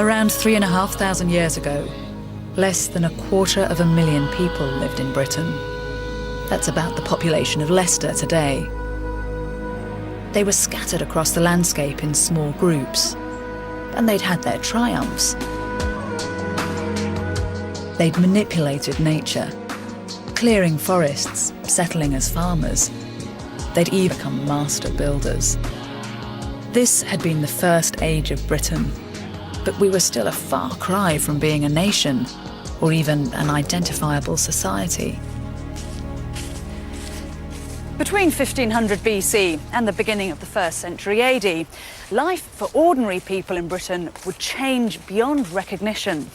Around 3,500 years ago, less than 250,000 people lived in Britain. That's about the population of Leicester today. They were scattered across the landscape in small groups, and they'd had their triumphs. They'd manipulated nature, clearing forests, settling as farmers. They'd even become master builders. This had been the first age of Britain, but we were still a far cry from being a nation, or even an identifiable society. Between 1500 BC and the beginning of the 1st century AD, life for ordinary people in Britain would change beyond recognition.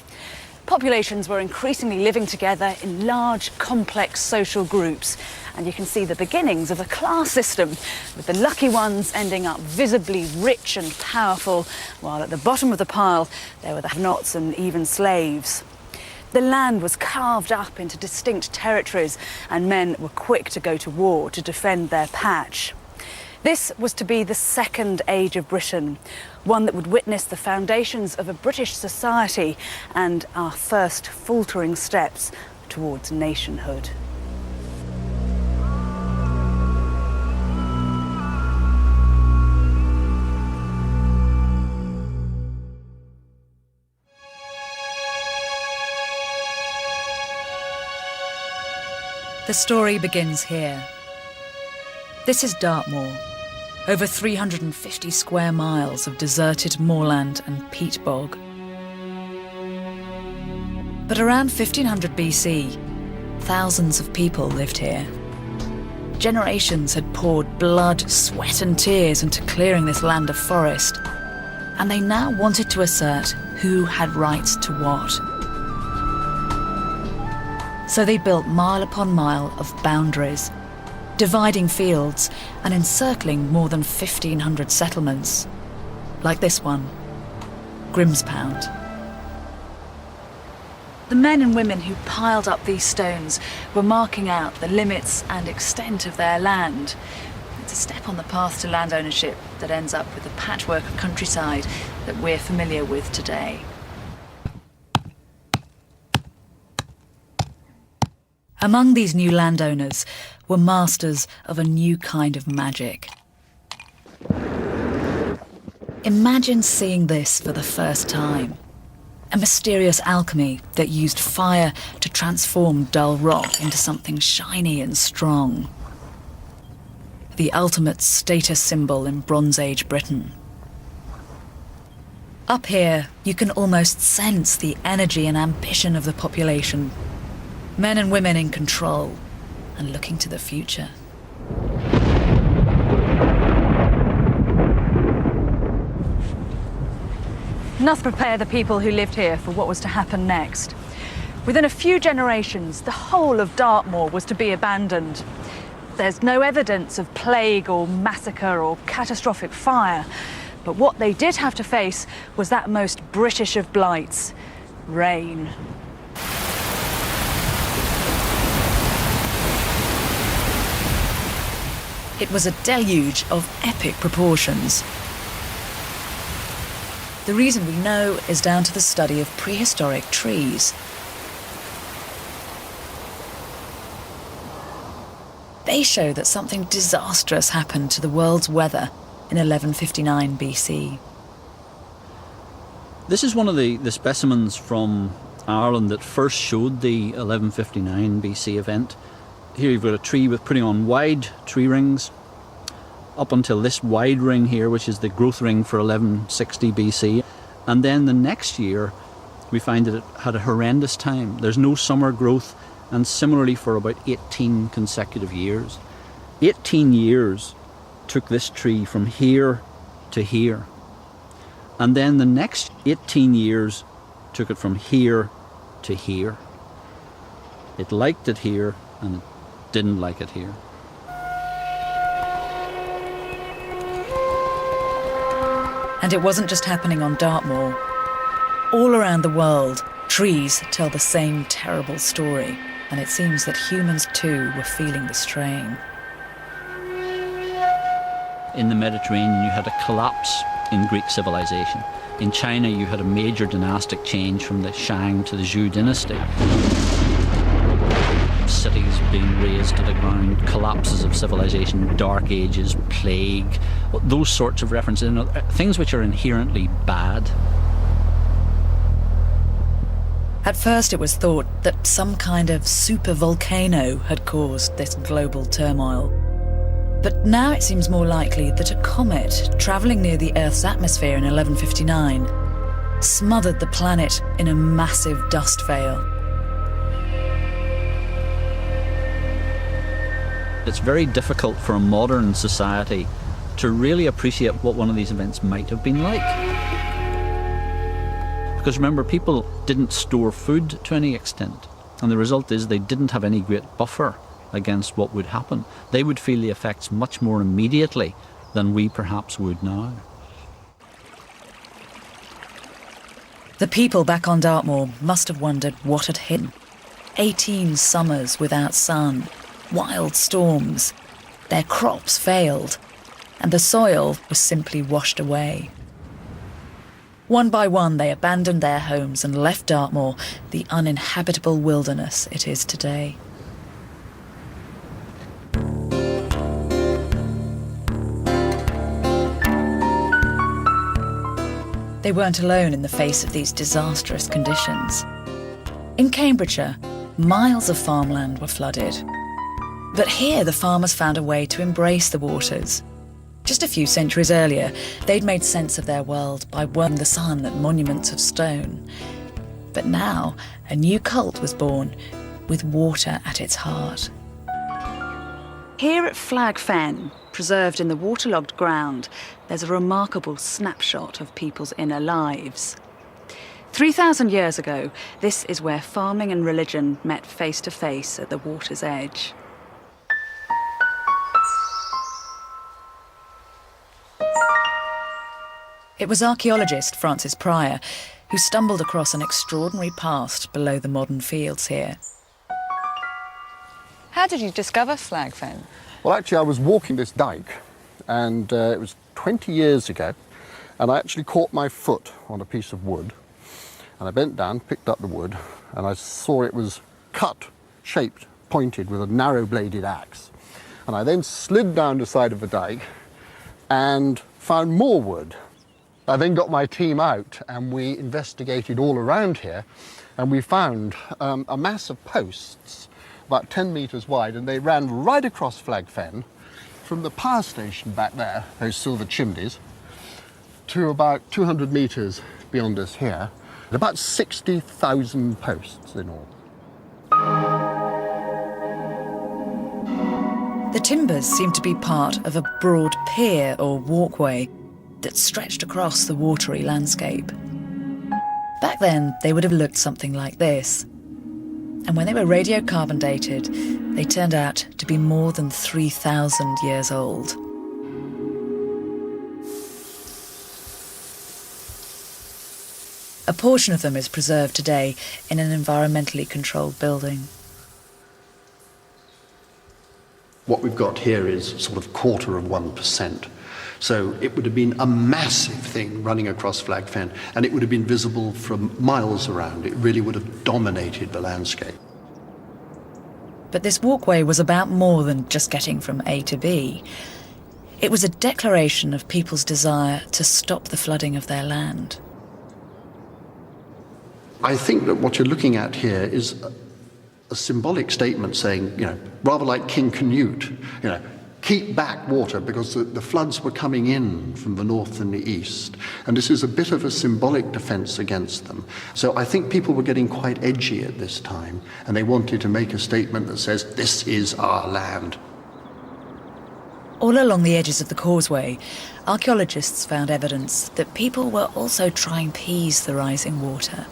Populations were increasingly living together in large, complex social groups, and you can see the beginnings of a class system, with the lucky ones ending up visibly rich and powerful, while at the bottom of the pile there were the have-nots and even slaves. The land was carved up into distinct territories, and men were quick to go to war to defend their patch. This was to be the second age of Britain, one that would witness the foundations of a British society and our first faltering steps towards nationhood. The story begins here. This is Dartmoor, over 350 square miles of deserted moorland and peat bog. But around 1500 BC, thousands of people lived here. Generations had poured blood, sweat and tears into clearing this land of forest, and they now wanted to assert who had rights to what. So they built mile upon mile of boundaries, dividing fields and encircling more than 1,500 settlements, like this one, Grimspound. The men and women who piled up these stones were marking out the limits and extent of their land. It's a step on the path to land ownership that ends up with the patchwork of countryside that we're familiar with today. Among these new landowners were masters of a new kind of magic. Imagine seeing this for the first time. A mysterious alchemy that used fire to transform dull rock into something shiny and strong. The ultimate status symbol in Bronze Age Britain. Up here, you can almost sense the energy and ambition of the population. Men and women in control and looking to the future. Enough to prepare the people who lived here for what was to happen next. Within a few generations, the whole of Dartmoor was to be abandoned. There's no evidence of plague or massacre or catastrophic fire, but what they did have to face was that most British of blights, rain. It was a deluge of epic proportions. The reason we know is down to the study of prehistoric trees. They show that something disastrous happened to the world's weather in 1159 BC. This is one of the specimens from Ireland that first showed the 1159 BC event. Here you've got a tree with putting on wide tree rings up until this wide ring here, which is the growth ring for 1160 BC. And then the next year we find that it had a horrendous time. There's no summer growth, and similarly for about 18 consecutive years. 18 years took this tree from here to here. And then the next 18 years took it from here to here. It liked it here and it didn't like it here. And it wasn't just happening on Dartmoor. All around the world, trees tell the same terrible story, and it seems that humans too were feeling the strain. in the Mediterranean, you had a collapse in Greek civilization. In China, you had a major dynastic change from the Shang to the Zhou dynasty. Cities being razed to the ground, collapses of civilization, dark ages, plague, those sorts of references, things which are inherently bad. At first it was thought that some kind of supervolcano had caused this global turmoil. But now it seems more likely that a comet travelling near the Earth's atmosphere in 1159 smothered the planet in a massive dust veil. It's very difficult for a modern society to really appreciate what one of these events might have been like. Because remember, people didn't store food to any extent, and the result is they didn't have any great buffer against what would happen. They would feel the effects much more immediately than we perhaps would now. The people back on Dartmoor must have wondered what had hit them. 18 summers without sun, wild storms, their crops failed, and the soil was simply washed away. One by one, they abandoned their homes and left Dartmoor, the uninhabitable wilderness it is today. They weren't alone in the face of these disastrous conditions. In Cambridgeshire, miles of farmland were flooded. But here, the farmers found a way to embrace the waters. Just a few centuries earlier, they'd made sense of their world by warming the sun at monuments of stone. But now, a new cult was born, with water at its heart. Here at Flag Fen, preserved in the waterlogged ground, there's a remarkable snapshot of people's inner lives. 3,000 years ago, this is where farming and religion met face to face at the water's edge. It was archaeologist Francis Pryor who stumbled across an extraordinary past below the modern fields here. How did you discover Flag Fen? Well, actually, I was walking this dike, and it was 20 years ago, and I actually caught my foot on a piece of wood, and I bent down, picked up the wood, and I saw it was cut, shaped, pointed with a narrow-bladed axe. And I then slid down the side of the dike and found more wood. I then got my team out, and we investigated all around here, and we found a mass of posts about 10 metres wide, and they ran right across Flag Fen from the power station back there, those silver chimneys, to about 200 metres beyond us here. About 60,000 posts in all. The timbers seemed to be part of a broad pier or walkway that stretched across the watery landscape. Back then, they would have looked something like this. And when they were radiocarbon dated, they turned out to be more than 3,000 years old. A portion of them is preserved today in an environmentally controlled building. What we've got here is sort of 1/4%. So it would have been a massive thing running across Flag Fen, and it would have been visible from miles around. It really would have dominated the landscape. But this walkway was about more than just getting from A to B. It was a declaration of people's desire to stop the flooding of their land. I think that what you're looking at here is a symbolic statement saying, rather like King Canute, keep back water, because the floods were coming in from the north and the east. And this is a bit of a symbolic defense against them. So I think people were getting quite edgy at this time, and they wanted to make a statement that says, this is our land. All along the edges of the causeway, archaeologists found evidence that people were also trying to appease the rising water.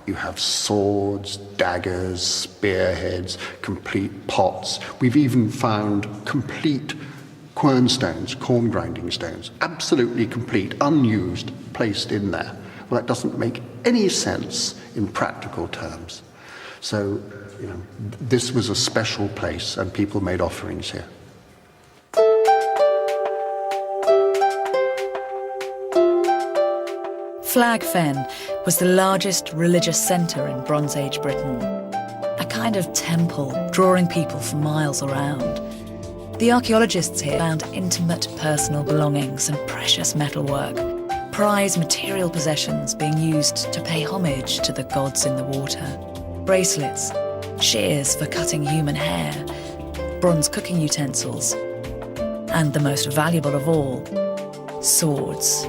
You have swords, daggers, spearheads, complete pots. We've even found complete quern stones, corn grinding stones, absolutely complete, unused, placed in there. Well, that doesn't make any sense in practical terms. So, this was a special place, and people made offerings here. Flag Fen was the largest religious centre in Bronze Age Britain, a kind of temple drawing people for miles around. The archaeologists here found intimate personal belongings and precious metalwork, prized material possessions being used to pay homage to the gods in the water. Bracelets, shears for cutting human hair, bronze cooking utensils, and the most valuable of all, swords.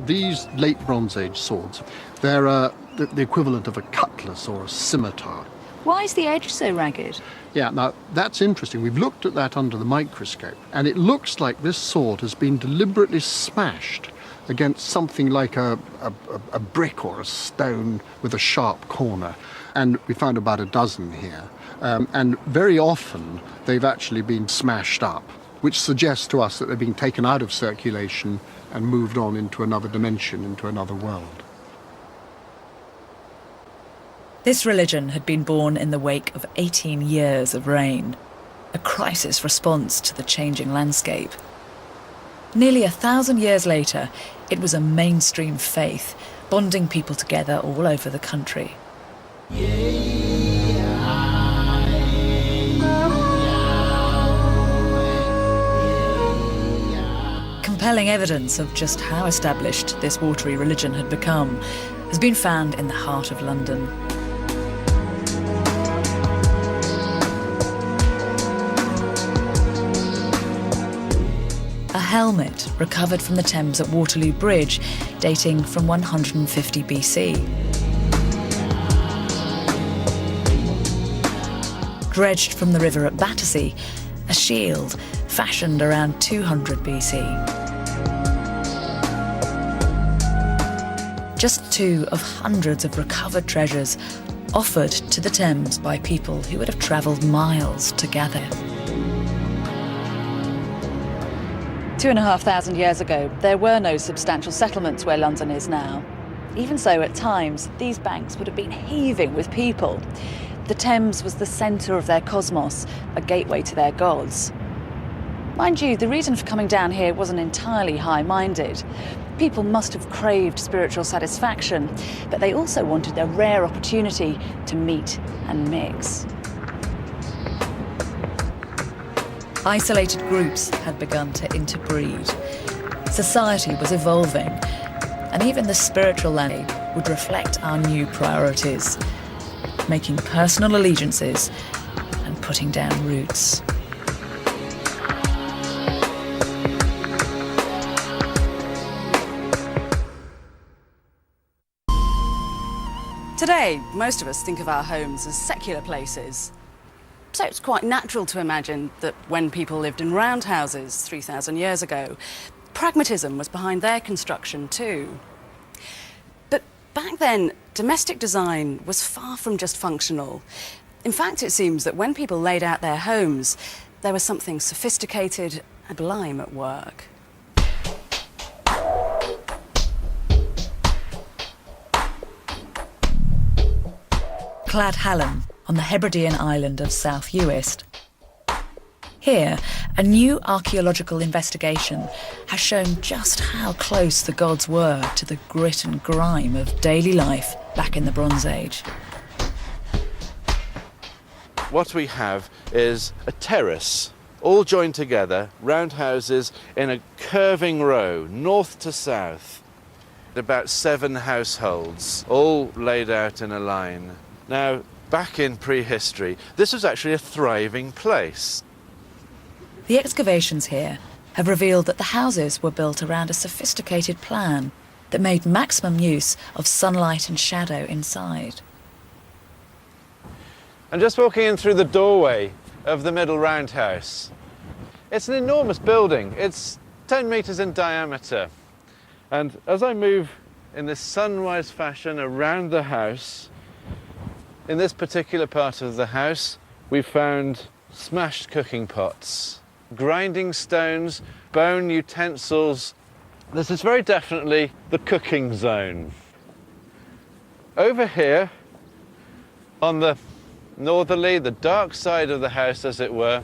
These late Bronze Age swords, they're the equivalent of a cutlass or a scimitar. Why is the edge so ragged? Yeah, now that's interesting. We've looked at that under the microscope, and it looks like this sword has been deliberately smashed against something like a brick or a stone with a sharp corner. And we found about a dozen here. And very often they've actually been smashed up, which suggests to us that they've been taken out of circulation and moved on into another dimension, into another world. This religion had been born in the wake of 18 years of rain, a crisis response to the changing landscape. Nearly 1,000 years later, it was a mainstream faith, bonding people together all over the country. Compelling evidence of just how established this watery religion had become has been found in the heart of London. A helmet recovered from the Thames at Waterloo Bridge, dating from 150 BC. Dredged from the river at Battersea, a shield fashioned around 200 BC. Just two of hundreds of recovered treasures offered to the Thames by people who would have travelled miles to gather. 2,500 years ago, there were no substantial settlements where London is now. Even so, at times, these banks would have been heaving with people. The Thames was the centre of their cosmos, a gateway to their gods. Mind you, the reason for coming down here wasn't entirely high-minded. People must have craved spiritual satisfaction, but they also wanted a rare opportunity to meet and mix. Isolated groups had begun to interbreed. Society was evolving, and even the spiritual landscape would reflect our new priorities, making personal allegiances and putting down roots. Today, most of us think of our homes as secular places. So it's quite natural to imagine that when people lived in roundhouses 3,000 years ago, pragmatism was behind their construction too. But back then, domestic design was far from just functional. In fact, it seems that when people laid out their homes, there was something sophisticated and sublime at work. Clad Hallam on the Hebridean island of South Uist. Here, a new archaeological investigation has shown just how close the gods were to the grit and grime of daily life back in the Bronze Age. What we have is a terrace, all joined together, round houses in a curving row, north to south. About 7 households, all laid out in a line. Now, back in prehistory, this was actually a thriving place. The excavations here have revealed that the houses were built around a sophisticated plan that made maximum use of sunlight and shadow inside. I'm just walking in through the doorway of the middle roundhouse. It's an enormous building. It's 10 metres in diameter. And as I move in this sunrise fashion around the house, in this particular part of the house, we found smashed cooking pots, grinding stones, bone utensils. This is very definitely the cooking zone. Over here, on the northerly, the dark side of the house, as it were,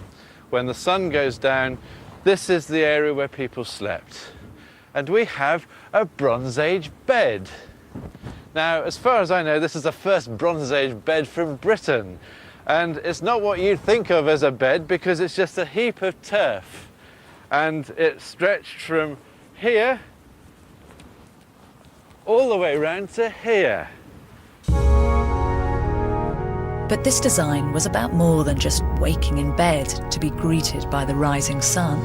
when the sun goes down, this is the area where people slept. and we have a Bronze Age bed. Now, as far as I know, this is the first Bronze Age bed from Britain, and it's not what you'd think of as a bed because it's just a heap of turf, and it stretched from here all the way round to here. But this design was about more than just waking in bed to be greeted by the rising sun.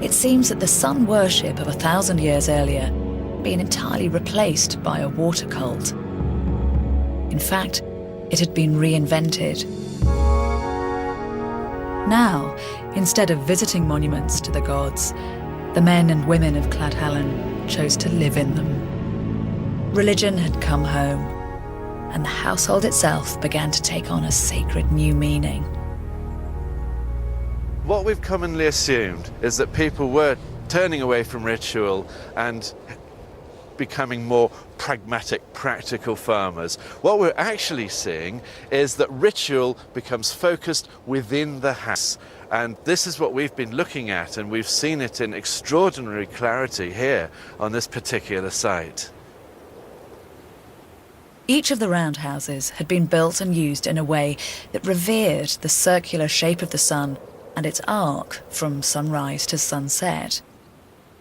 It seems that the sun worship of 1,000 years earlier had been entirely replaced by a water cult. In fact, it had been reinvented. Now, instead of visiting monuments to the gods, the men and women of Cladhallen chose to live in them. Religion had come home, and the household itself began to take on a sacred new meaning. What we've commonly assumed is that people were turning away from ritual and becoming more pragmatic, practical farmers. What we're actually seeing is that ritual becomes focused within the house. And this is what we've been looking at, and we've seen it in extraordinary clarity here on this particular site. Each of the roundhouses had been built and used in a way that revered the circular shape of the sun and its arc from sunrise to sunset.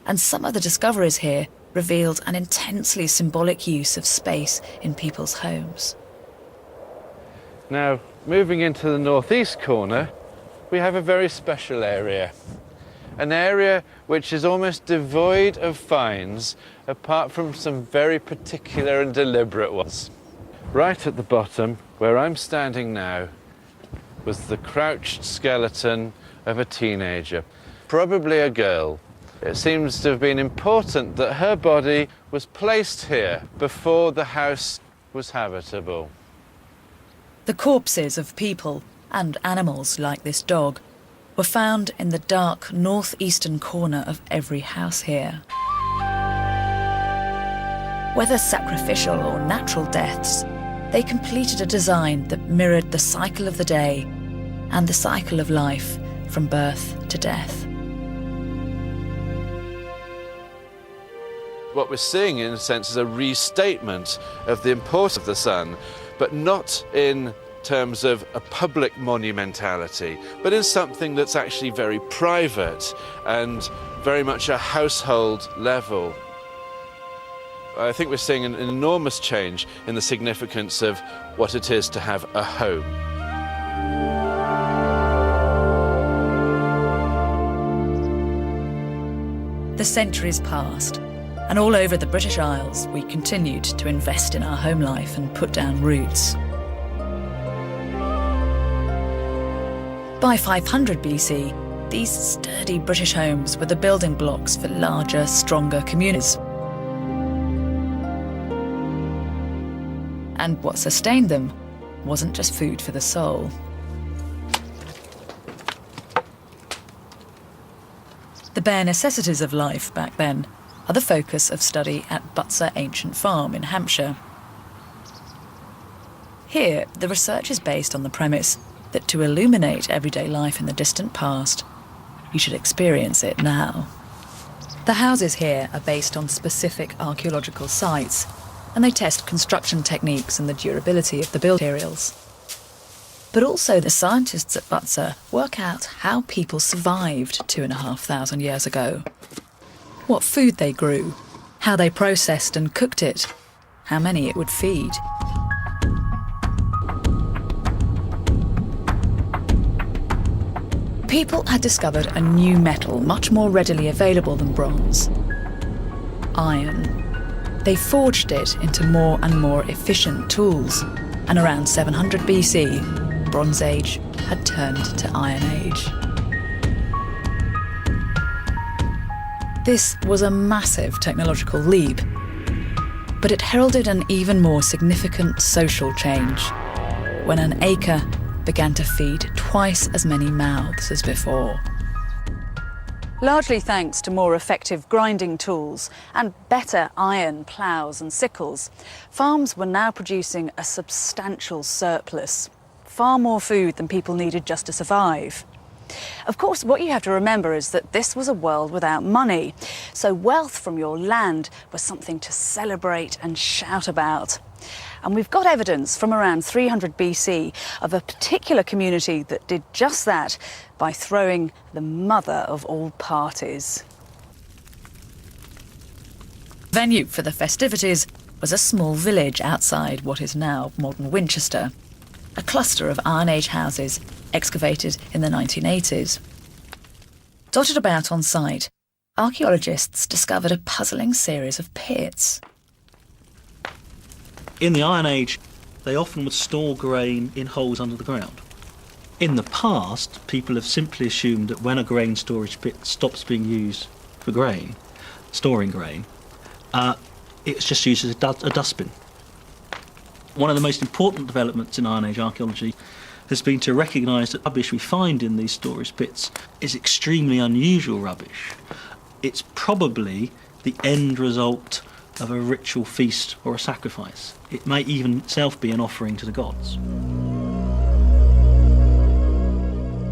And some of the discoveries here revealed an intensely symbolic use of space in people's homes. Now, moving into the northeast corner, we have a very special area. An area which is almost devoid of finds, apart from some very particular and deliberate ones. Right at the bottom, where I'm standing now, was the crouched skeleton of a teenager, probably a girl. It seems to have been important that her body was placed here before the house was habitable. The corpses of people and animals like this dog were found in the dark northeastern corner of every house here. Whether sacrificial or natural deaths, they completed a design that mirrored the cycle of the day and the cycle of life from birth to death. What we're seeing, in a sense, is a restatement of the importance of the sun, but not in terms of a public monumentality, but in something that's actually very private and very much a household level. I think we're seeing an enormous change in the significance of what it is to have a home. The centuries passed, and all over the British Isles we continued to invest in our home life and put down roots. By 500 BC, these sturdy British homes were the building blocks for larger, stronger communities. And what sustained them wasn't just food for the soul. The bare necessities of life back then are the focus of study at Butser Ancient Farm in Hampshire. Here, the research is based on the premise that to illuminate everyday life in the distant past, you should experience it now. The houses here are based on specific archaeological sites, and they test construction techniques and the durability of the building materials. But also the scientists at Butser work out how people survived 2,500 years ago. What food they grew, how they processed and cooked it, how many it would feed. People had discovered a new metal much more readily available than bronze: iron. They forged it into more and more efficient tools, and around 700 BC, Bronze Age had turned to Iron Age. This was a massive technological leap, but it heralded an even more significant social change when an acre began to feed twice as many mouths as before. Largely thanks to more effective grinding tools and better iron ploughs and sickles, farms were now producing a substantial surplus, far more food than people needed just to survive. Of course, what you have to remember is that this was a world without money, so wealth from your land was something to celebrate and shout about. And we've got evidence from around 300 BC of a particular community that did just that by throwing the mother of all parties. Venue for the festivities was a small village outside what is now modern Winchester, a cluster of Iron Age houses excavated in the 1980s. Dotted about on site, archaeologists discovered a puzzling series of pits. In the Iron Age, they often would store grain in holes under the ground. In the past, people have simply assumed that when a grain storage pit stops being used for grain, storing grain, it's just used as a dustbin. One of the most important developments in Iron Age archaeology has been to recognise that rubbish we find in these storage pits is extremely unusual rubbish. It's probably the end result of a ritual feast or a sacrifice. It may even itself be an offering to the gods.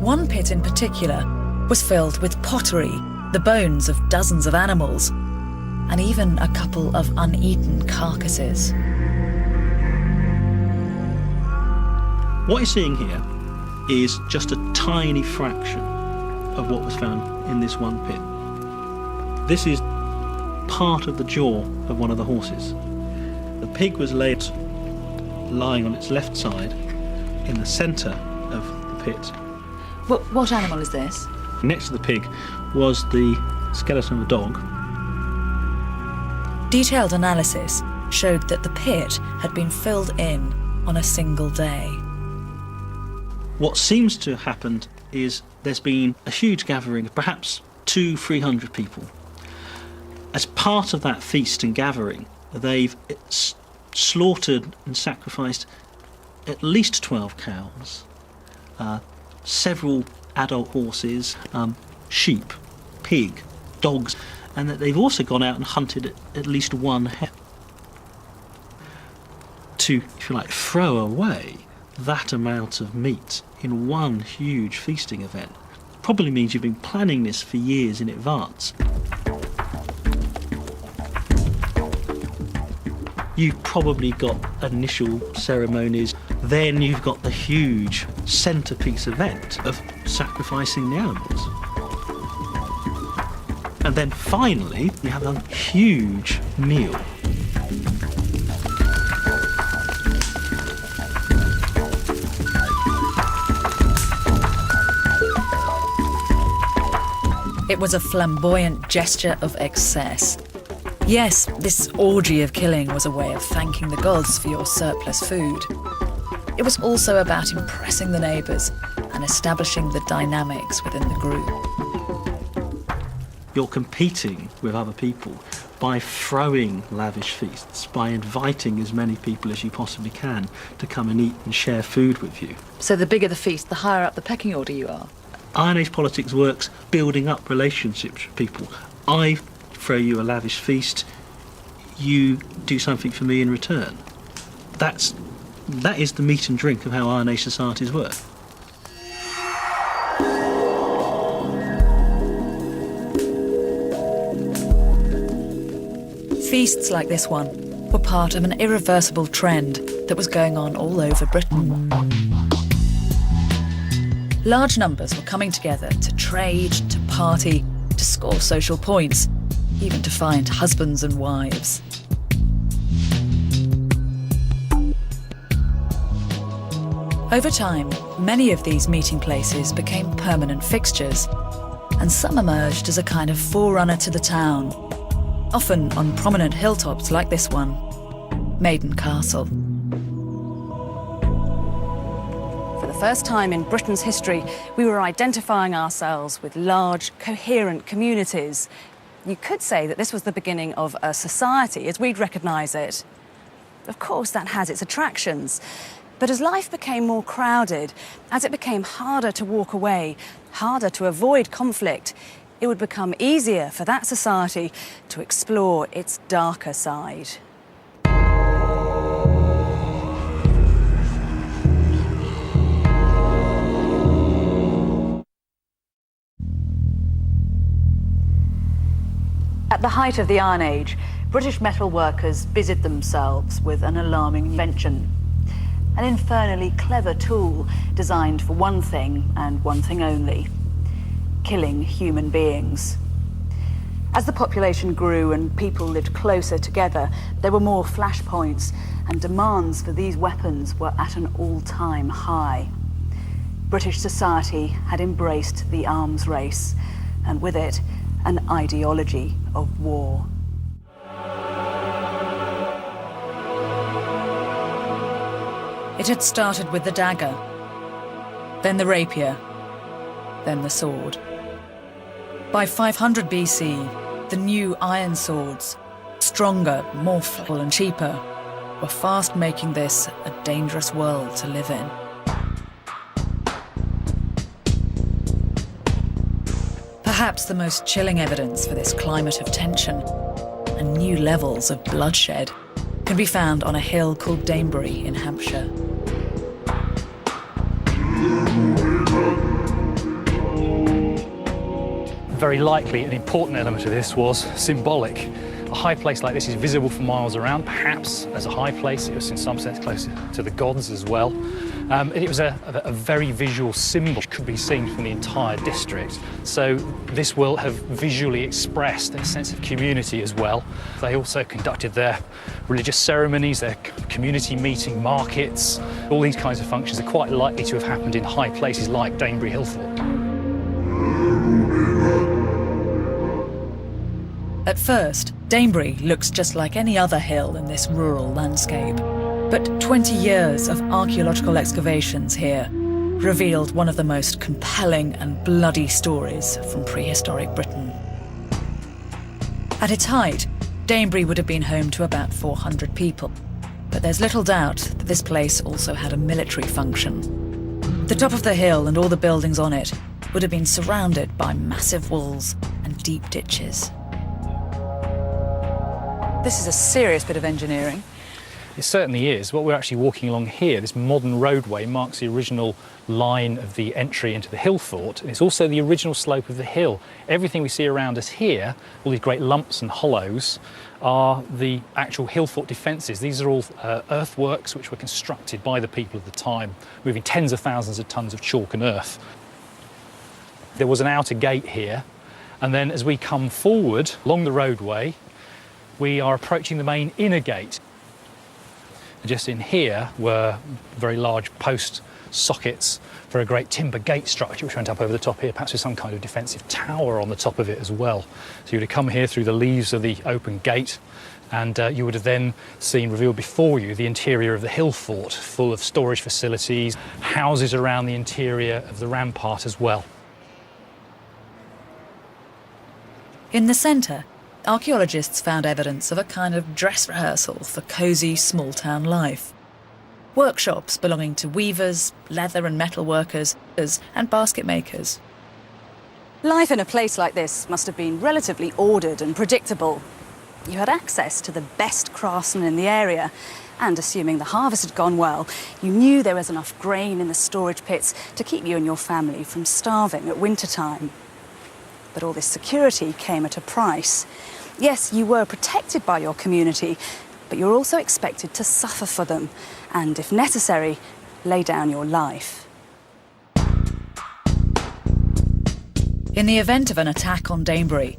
One pit in particular was filled with pottery, the bones of dozens of animals, and even a couple of uneaten carcasses. What you're seeing here is just a tiny fraction of what was found in this one pit. This is part of the jaw of one of the horses. The pig was laid lying on its left side in the centre of the pit. What animal is this? Next to the pig was the skeleton of a dog. Detailed analysis showed that the pit had been filled in on a single day. What seems to have happened is there's been a huge gathering of perhaps 200-300 people. As part of that feast and gathering, they've slaughtered and sacrificed at least 12 cows, several adult horses, sheep, pig, dogs, and that they've also gone out and hunted at least one hare. To, if you like, throw away that amount of meat in one huge feasting event probably means you've been planning this for years in advance. You've probably got initial ceremonies, then you've got the huge centrepiece event of sacrificing the animals. And then finally, you have a huge meal. It was a flamboyant gesture of excess. Yes, this orgy of killing was a way of thanking the gods for your surplus food. It was also about impressing the neighbours and establishing the dynamics within the group. You're competing with other people by throwing lavish feasts, by inviting as many people as you possibly can to come and eat and share food with you. So the bigger the feast, the higher up the pecking order you are. Iron Age politics works building up relationships with people. I throw you a lavish feast, you do something for me in return. That is the meat and drink of how Iron Age societies work. Feasts like this one were part of an irreversible trend that was going on all over Britain. Large numbers were coming together to trade, to party, to score social points, even to find husbands and wives. Over time, many of these meeting places became permanent fixtures, and some emerged as a kind of forerunner to the town, often on prominent hilltops like this one, Maiden Castle. For the first time in Britain's history, we were identifying ourselves with large, coherent communities. You could say that this was the beginning of a society as we'd recognise it. Of course, that has its attractions. But as life became more crowded, as it became harder to walk away, harder to avoid conflict, it would become easier for that society to explore its darker side. At the height of the Iron Age, British metal workers busied themselves with an alarming invention. An infernally clever tool designed for one thing and one thing only: killing human beings. As the population grew and people lived closer together, there were more flashpoints, and demands for these weapons were at an all-time high. British society had embraced the arms race, and with it, an ideology of war. It had started with the dagger, then the rapier, then the sword. By 500 BC, the new iron swords, stronger, more flexible and cheaper, were fast making this a dangerous world to live in. Perhaps the most chilling evidence for this climate of tension and new levels of bloodshed can be found on a hill called Danebury in Hampshire. Very likely an important element of this was symbolic. A high place like this is visible for miles around. Perhaps as a high place it was in some sense closer to the gods as well. It was a very visual symbol which could be seen from the entire district. So this will have visually expressed a sense of community as well. They also conducted their religious ceremonies, their community meeting, markets. All these kinds of functions are quite likely to have happened in high places like Danebury Hill Fort. At first, Danebury looks just like any other hill in this rural landscape. But 20 years of archaeological excavations here revealed one of the most compelling and bloody stories from prehistoric Britain. At its height, Danebury would have been home to about 400 people. But there's little doubt that this place also had a military function. The top of the hill and all the buildings on it would have been surrounded by massive walls and deep ditches. This is a serious bit of engineering. It certainly is. What we're actually walking along here, this modern roadway, marks the original line of the entry into the hill fort, and it's also the original slope of the hill. Everything we see around us here, all these great lumps and hollows, are the actual hill fort defences. These are all earthworks which were constructed by the people of the time, moving tens of thousands of tons of chalk and earth. There was an outer gate here, and then as we come forward along the roadway, we are approaching the main inner gate. Just in here were very large post sockets for a great timber gate structure which went up over the top here, perhaps with some kind of defensive tower on the top of it as well. So you would have come here through the leaves of the open gate, and you would have then seen revealed before you the interior of the hill fort, full of storage facilities, houses around the interior of the rampart as well. In the centre, archaeologists found evidence of a kind of dress rehearsal for cosy small-town life. Workshops belonging to weavers, leather and metal workers, and basket makers. Life in a place like this must have been relatively ordered and predictable. You had access to the best craftsmen in the area, and assuming the harvest had gone well, you knew there was enough grain in the storage pits to keep you and your family from starving at winter time. But all this security came at a price. Yes, you were protected by your community, but you're also expected to suffer for them, and if necessary, lay down your life. In the event of an attack on Danebury,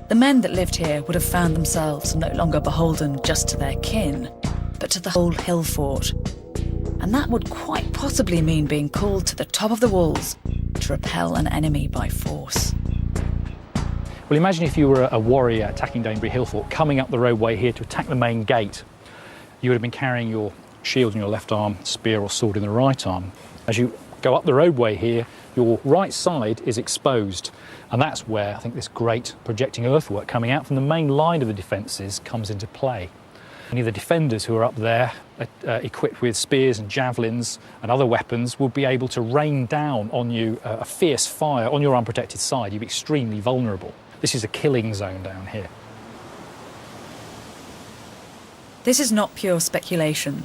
the men that lived here would have found themselves no longer beholden just to their kin, but to the whole hill fort. And that would quite possibly mean being called to the top of the walls to repel an enemy by force. Well, imagine if you were a warrior attacking Danebury Hill Fort, coming up the roadway here to attack the main gate. You would have been carrying your shield in your left arm, spear or sword in the right arm. As you go up the roadway here, your right side is exposed, and that's where I think this great projecting earthwork coming out from the main line of the defences comes into play. Any of the defenders who are up there, equipped with spears and javelins and other weapons, will be able to rain down on you a fierce fire on your unprotected side. You'd be extremely vulnerable. This is a killing zone down here. This is not pure speculation.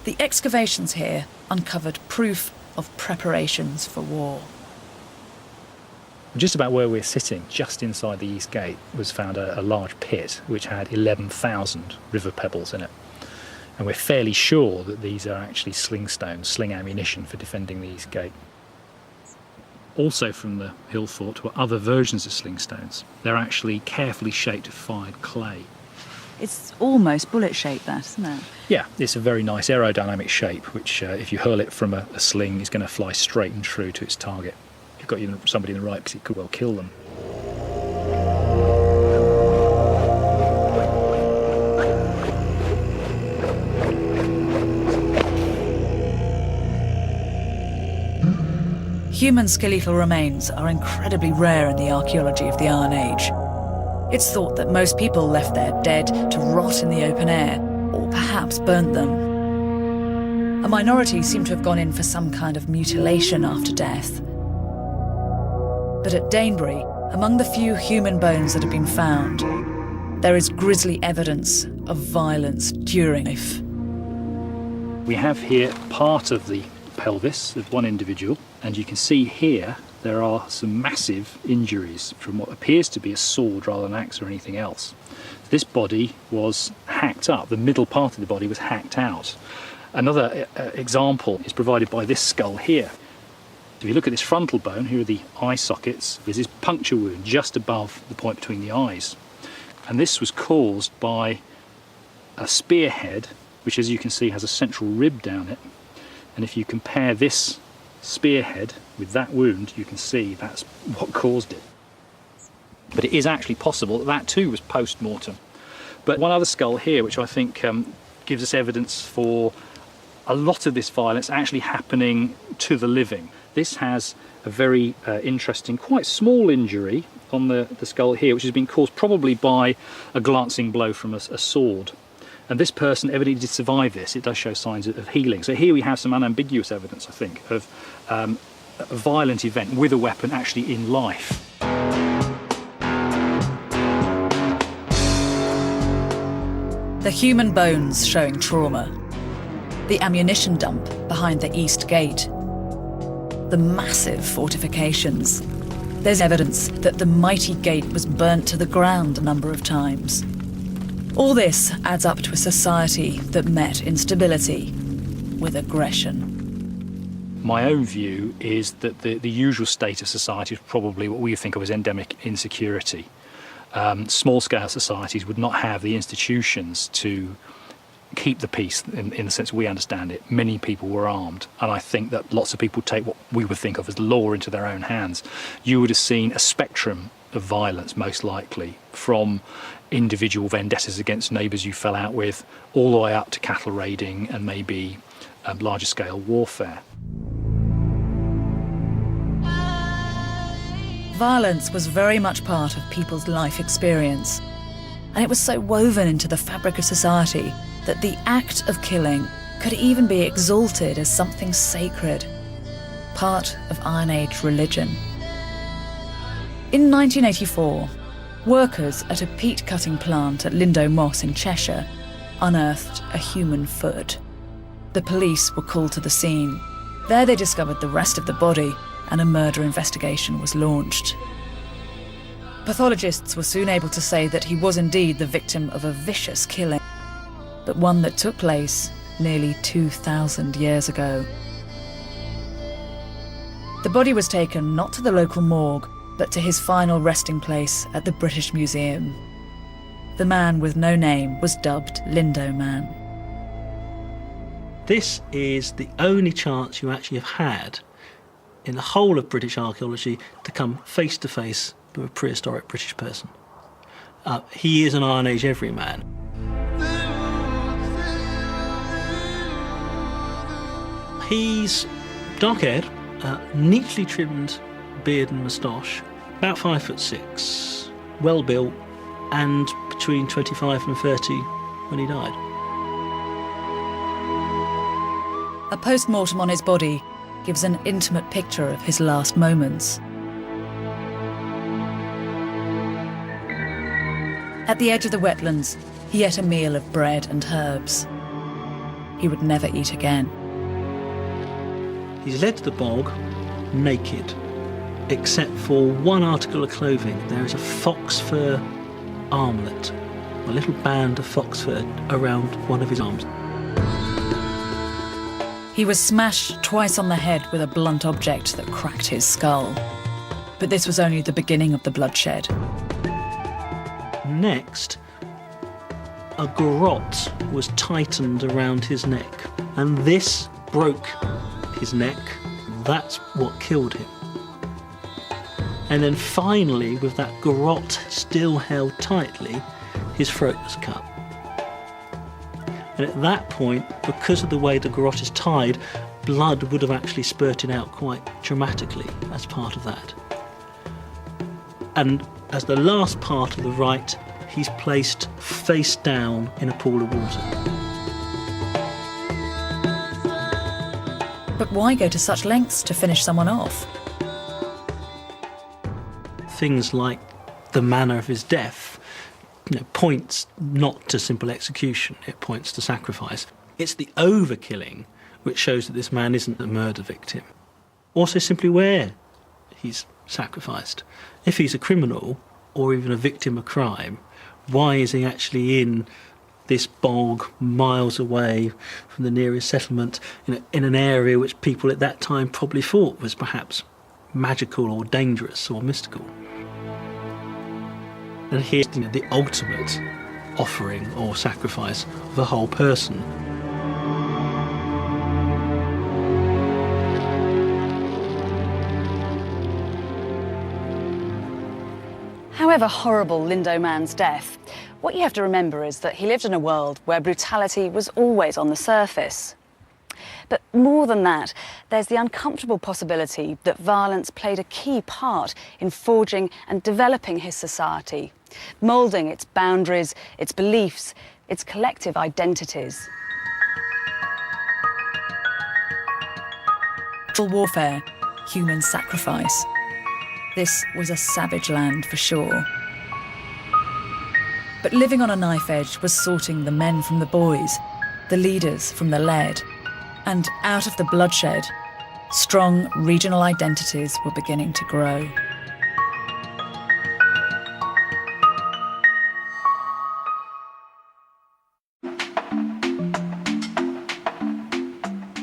The excavations here uncovered proof of preparations for war. Just about where we're sitting, just inside the east gate, was found a large pit which had 11,000 river pebbles in it. And we're fairly sure that these are actually sling stones, sling ammunition for defending the east gate. Also from the hill fort were other versions of sling stones. They're actually carefully shaped of fired clay. It's almost bullet-shaped, that, isn't it? Yeah, it's a very nice aerodynamic shape, which if you hurl it from a sling, is going to fly straight and true to its target. If you've got somebody in the right, because it could well kill them. Human skeletal remains are incredibly rare in the archaeology of the Iron Age. It's thought that most people left their dead to rot in the open air, or perhaps burnt them. A minority seem to have gone in for some kind of mutilation after death. But at Danebury, among the few human bones that have been found, there is grisly evidence of violence during life. We have here part of the pelvis of one individual, and you can see here there are some massive injuries from what appears to be a sword rather than an axe or anything else. This body was hacked up, the middle part of the body was hacked out. Another example is provided by this skull here. If you look at this frontal bone, here are the eye sockets, there's this puncture wound just above the point between the eyes. And this was caused by a spearhead, which as you can see has a central rib down it. And if you compare this spearhead with that wound, you can see that's what caused it. But it is actually possible that that too was post-mortem. But one other skull here, which I think gives us evidence for a lot of this violence actually happening to the living. This has a very interesting, quite small injury on the skull here, which has been caused probably by a glancing blow from a sword. And this person evidently did survive this. It does show signs of healing. So here we have some unambiguous evidence, I think, of a violent event with a weapon actually in life. The human bones showing trauma. The ammunition dump behind the east gate. The massive fortifications. There's evidence that the mighty gate was burnt to the ground a number of times. All this adds up to a society that met instability with aggression. My own view is that the usual state of society is probably what we think of as endemic insecurity. Small-scale societies would not have the institutions to keep the peace in the sense we understand it. Many people were armed, and I think that lots of people take what we would think of as law into their own hands. You would have seen a spectrum of violence, most likely, from individual vendettas against neighbours you fell out with, all the way up to cattle raiding and maybe larger scale warfare. Violence was very much part of people's life experience, and it was so woven into the fabric of society that the act of killing could even be exalted as something sacred, part of Iron Age religion. In 1984, workers at a peat-cutting plant at Lindow Moss in Cheshire unearthed a human foot. The police were called to the scene. There they discovered the rest of the body, and a murder investigation was launched. Pathologists were soon able to say that he was indeed the victim of a vicious killing, but one that took place nearly 2,000 years ago. The body was taken not to the local morgue, but to his final resting place at the British Museum. The man with no name was dubbed Lindow Man. This is the only chance you actually have had in the whole of British archaeology to come face to face with a prehistoric British person. He is an Iron Age everyman. He's dark-haired, neatly trimmed beard and moustache, about 5'6", well-built, and between 25 and 30 when he died. A post-mortem on his body gives an intimate picture of his last moments. At the edge of the wetlands, he ate a meal of bread and herbs. He would never eat again. He's led to the bog naked except for one article of clothing. There is a fox fur armlet, a little band of fox fur around one of his arms. He was smashed twice on the head with a blunt object that cracked his skull. But this was only the beginning of the bloodshed. Next, a garrote was tightened around his neck, and this broke his neck. That's what killed him. And then finally, with that garrote still held tightly, his throat was cut. And at that point, because of the way the garrote is tied, blood would have actually spurted out quite dramatically as part of that. And as the last part of the rite, he's placed face down in a pool of water. But why go to such lengths to finish someone off? Things like the manner of his death, points not to simple execution, it points to sacrifice. It's the overkilling which shows that this man isn't a murder victim. Also simply where he's sacrificed. If he's a criminal or even a victim of crime, why is he actually in this bog miles away from the nearest settlement, in an area which people at that time probably thought was perhaps magical or dangerous or mystical? And here's the ultimate offering or sacrifice of the whole person. However horrible Lindo Man's death, what you have to remember is that he lived in a world where brutality was always on the surface. But more than that, there's the uncomfortable possibility that violence played a key part in forging and developing his society, moulding its boundaries, its beliefs, its collective identities. Warfare, human sacrifice. This was a savage land for sure. But living on a knife edge was sorting the men from the boys, the leaders from the led. And out of the bloodshed, strong regional identities were beginning to grow.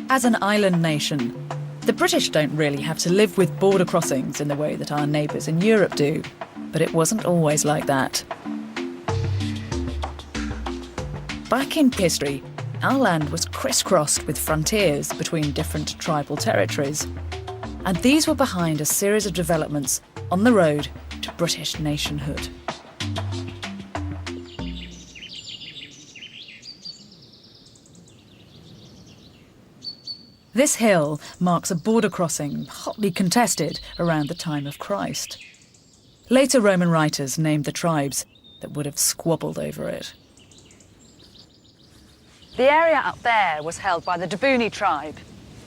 As an island nation, the British don't really have to live with border crossings in the way that our neighbours in Europe do, but it wasn't always like that. Back in history, our land was crisscrossed with frontiers between different tribal territories, and these were behind a series of developments on the road to British nationhood. This hill marks a border crossing hotly contested around the time of Christ. Later Roman writers named the tribes that would have squabbled over it. The area up there was held by the Dabuni tribe.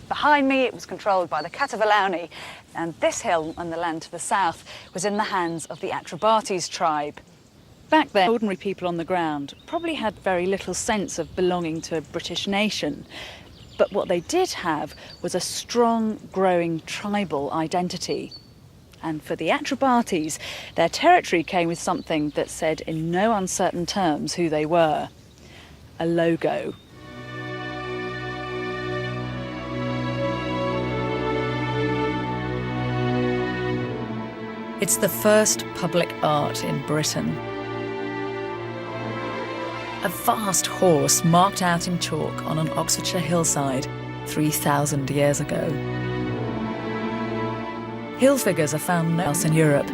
Behind me, it was controlled by the Katavalauni, and this hill and the land to the south was in the hands of the Atrebates tribe. Back then, ordinary people on the ground probably had very little sense of belonging to a British nation. But what they did have was a strong, growing tribal identity. And for the Atrebates, their territory came with something that said in no uncertain terms who they were: a logo. It's the first public art in Britain. A vast horse marked out in chalk on an Oxfordshire hillside 3,000 years ago. Hill figures are found nowhere else in Europe,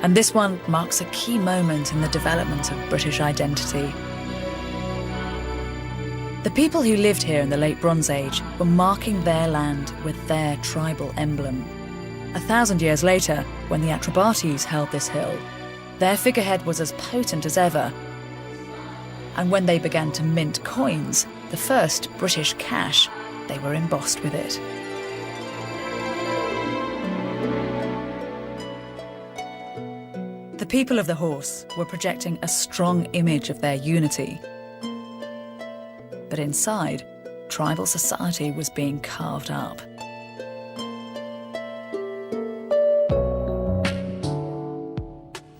and this one marks a key moment in the development of British identity. The people who lived here in the late Bronze Age were marking their land with their tribal emblem. 1,000 years later, when the Atrebates held this hill, their figurehead was as potent as ever. And when they began to mint coins, the first British cash, they were embossed with it. The people of the horse were projecting a strong image of their unity. But inside, tribal society was being carved up.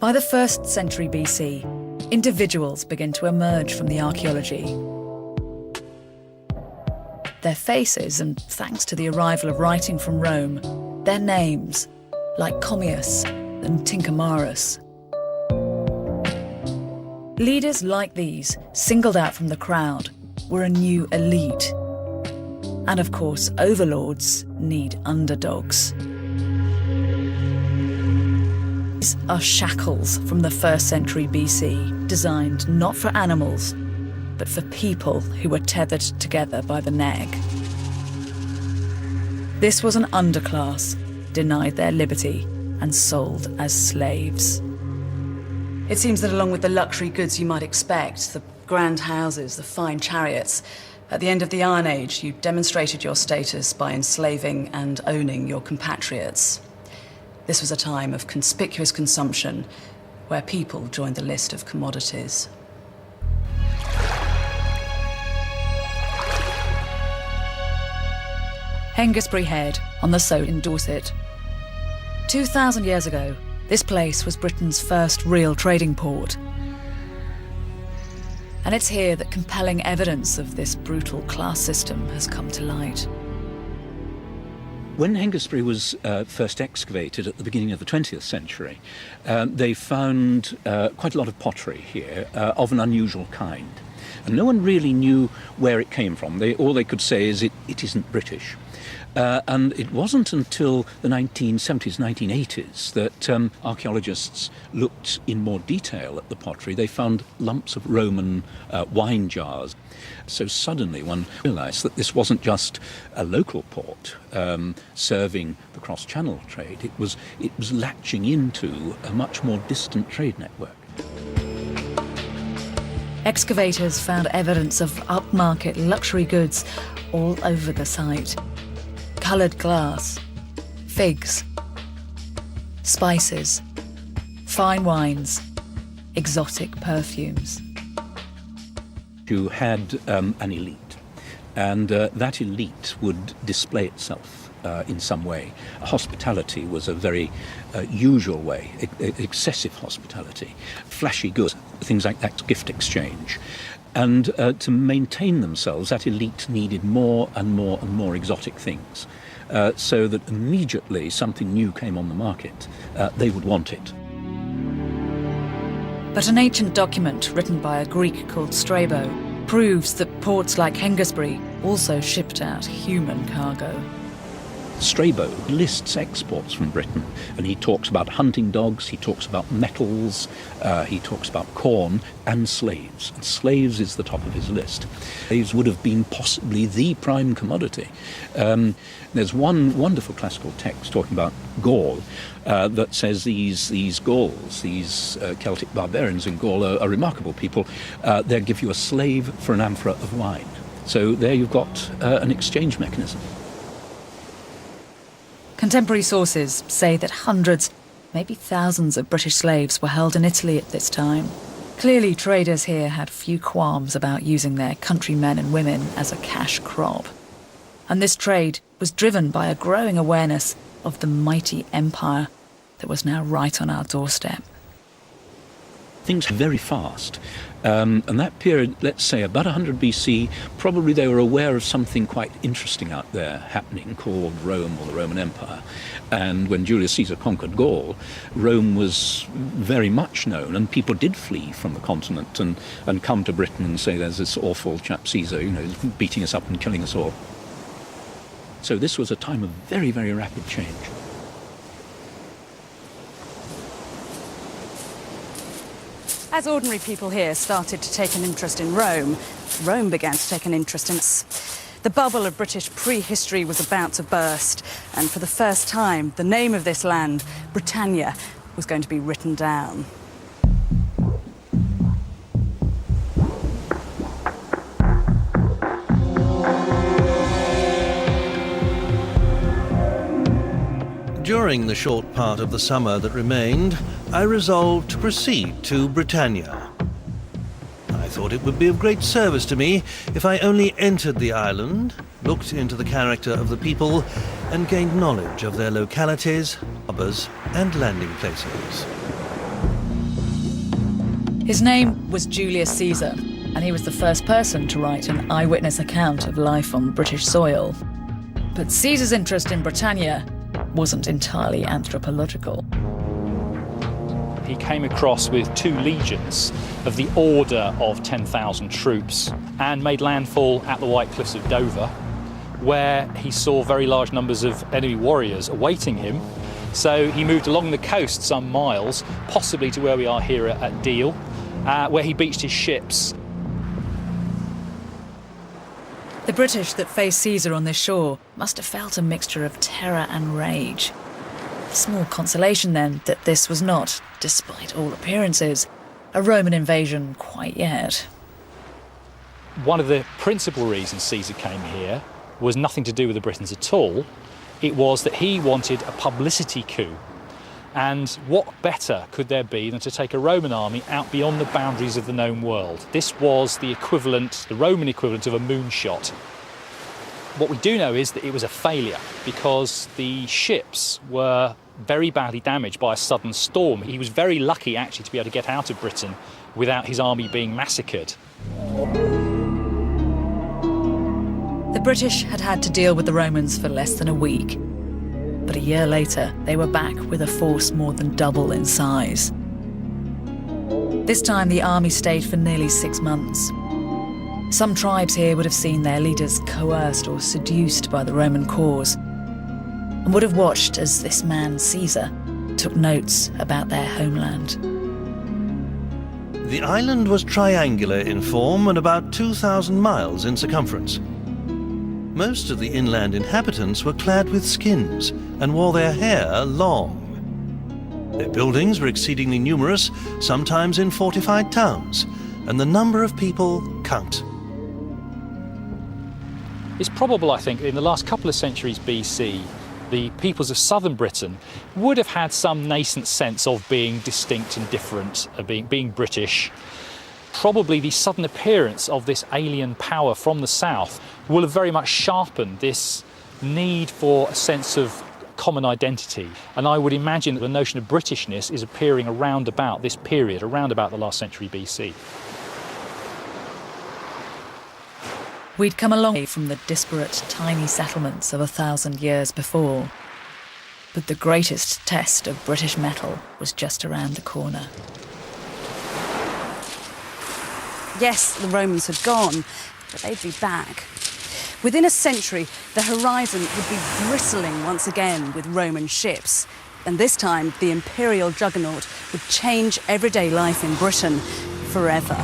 By the 1st century BC, individuals begin to emerge from the archaeology. Their faces, and thanks to the arrival of writing from Rome, their names, like Commius and Tincamarus. Leaders like these, singled out from the crowd, were a new elite. And of course, overlords need underdogs. These are shackles from the 1st century BC, designed not for animals, but for people who were tethered together by the neck. This was an underclass, denied their liberty and sold as slaves. It seems that along with the luxury goods you might expect, the grand houses, the fine chariots, at the end of the Iron Age, you demonstrated your status by enslaving and owning your compatriots. This was a time of conspicuous consumption, where people joined the list of commodities. Hengistbury Head on the Solent in Dorset. 2,000 years ago, this place was Britain's first real trading port. And it's here that compelling evidence of this brutal class system has come to light. When Hengistbury was first excavated at the beginning of the 20th century, they found quite a lot of pottery here of an unusual kind. And no one really knew where it came from. All they could say is it isn't British. And it wasn't until the 1970s, 1980s that archaeologists looked in more detail at the pottery. They found lumps of Roman wine jars. So suddenly one realised that this wasn't just a local port serving the cross-channel trade. It was latching into a much more distant trade network. Excavators found evidence of upmarket luxury goods all over the site. Coloured glass, figs, spices, fine wines, exotic perfumes. You had an elite, and that elite would display itself in some way. Hospitality was a very usual way, excessive hospitality, flashy goods, things like that, gift exchange. And to maintain themselves, that elite needed more and more and more exotic things, so that immediately something new came on the market, they would want it. But an ancient document written by a Greek called Strabo proves that ports like Hengistbury also shipped out human cargo. Strabo lists exports from Britain, and he talks about hunting dogs, he talks about metals, he talks about corn and slaves. And slaves is the top of his list. Slaves would have been possibly the prime commodity. There's one wonderful classical text talking about Gaul that says these Gauls, these Celtic barbarians in Gaul are remarkable people. They'll give you a slave for an amphora of wine. So there you've got an exchange mechanism. Contemporary sources say that hundreds, maybe thousands of British slaves were held in Italy at this time. Clearly, traders here had few qualms about using their countrymen and women as a cash crop. And this trade was driven by a growing awareness of the mighty empire that was now right on our doorstep. Things were very fast. And that period, let's say about 100 BC, probably they were aware of something quite interesting out there happening called Rome or the Roman Empire. And when Julius Caesar conquered Gaul, Rome was very much known, and people did flee from the continent and come to Britain and say, there's this awful chap Caesar, beating us up and killing us all. So this was a time of very, very rapid change. As ordinary people here started to take an interest in Rome, Rome began to take an interest in us. The bubble of British prehistory was about to burst, and for the first time, the name of this land, Britannia, was going to be written down. During the short part of the summer that remained, I resolved to proceed to Britannia. I thought it would be of great service to me if I only entered the island, looked into the character of the people, and gained knowledge of their localities, harbours, and landing places. His name was Julius Caesar, and he was the first person to write an eyewitness account of life on British soil. But Caesar's interest in Britannia wasn't entirely anthropological. He came across with 2 legions of the order of 10,000 troops and made landfall at the White Cliffs of Dover, where he saw very large numbers of enemy warriors awaiting him. So he moved along the coast some miles, possibly to where we are here at Deal, where he beached his ships. The British that faced Caesar on this shore must have felt a mixture of terror and rage. Small consolation then that this was not, despite all appearances, a Roman invasion quite yet. One of the principal reasons Caesar came here was nothing to do with the Britons at all. It was that he wanted a publicity coup. And what better could there be than to take a Roman army out beyond the boundaries of the known world? This was the equivalent, the Roman equivalent of a moonshot. What we do know is that it was a failure because the ships were very badly damaged by a sudden storm. He was very lucky actually to be able to get out of Britain without his army being massacred. The British had had to deal with the Romans for less than a week. But a year later, they were back with a force more than double in size. This time, the army stayed for nearly 6 months. Some tribes here would have seen their leaders coerced or seduced by the Roman cause, and would have watched as this man, Caesar, took notes about their homeland. The island was triangular in form and about 2,000 miles in circumference. Most of the inland inhabitants were clad with skins and wore their hair long. Their buildings were exceedingly numerous, sometimes in fortified towns, and the number of people counted. It's probable, I think, in the last couple of centuries BC, the peoples of southern Britain would have had some nascent sense of being distinct and different, being British. Probably the sudden appearance of this alien power from the south will have very much sharpened this need for a sense of common identity. And I would imagine that the notion of Britishness is appearing around about this period, around about the last century BC. We'd come a long way from the disparate, tiny settlements of 1,000 years before. But the greatest test of British mettle was just around the corner. Yes, the Romans had gone, but they'd be back. Within a century, the horizon would be bristling once again with Roman ships. And this time, the imperial juggernaut would change everyday life in Britain forever.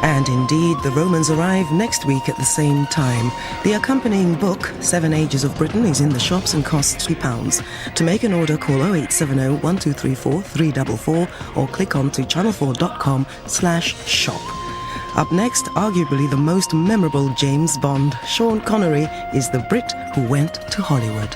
And indeed, the Romans arrive next week at the same time. The accompanying book, 7 Ages of Britain, is in the shops and costs £3. To make an order, call 0870 1234 344 or click on to channel4.com/shop. Up next, arguably the most memorable James Bond, Sean Connery, is the Brit who went to Hollywood.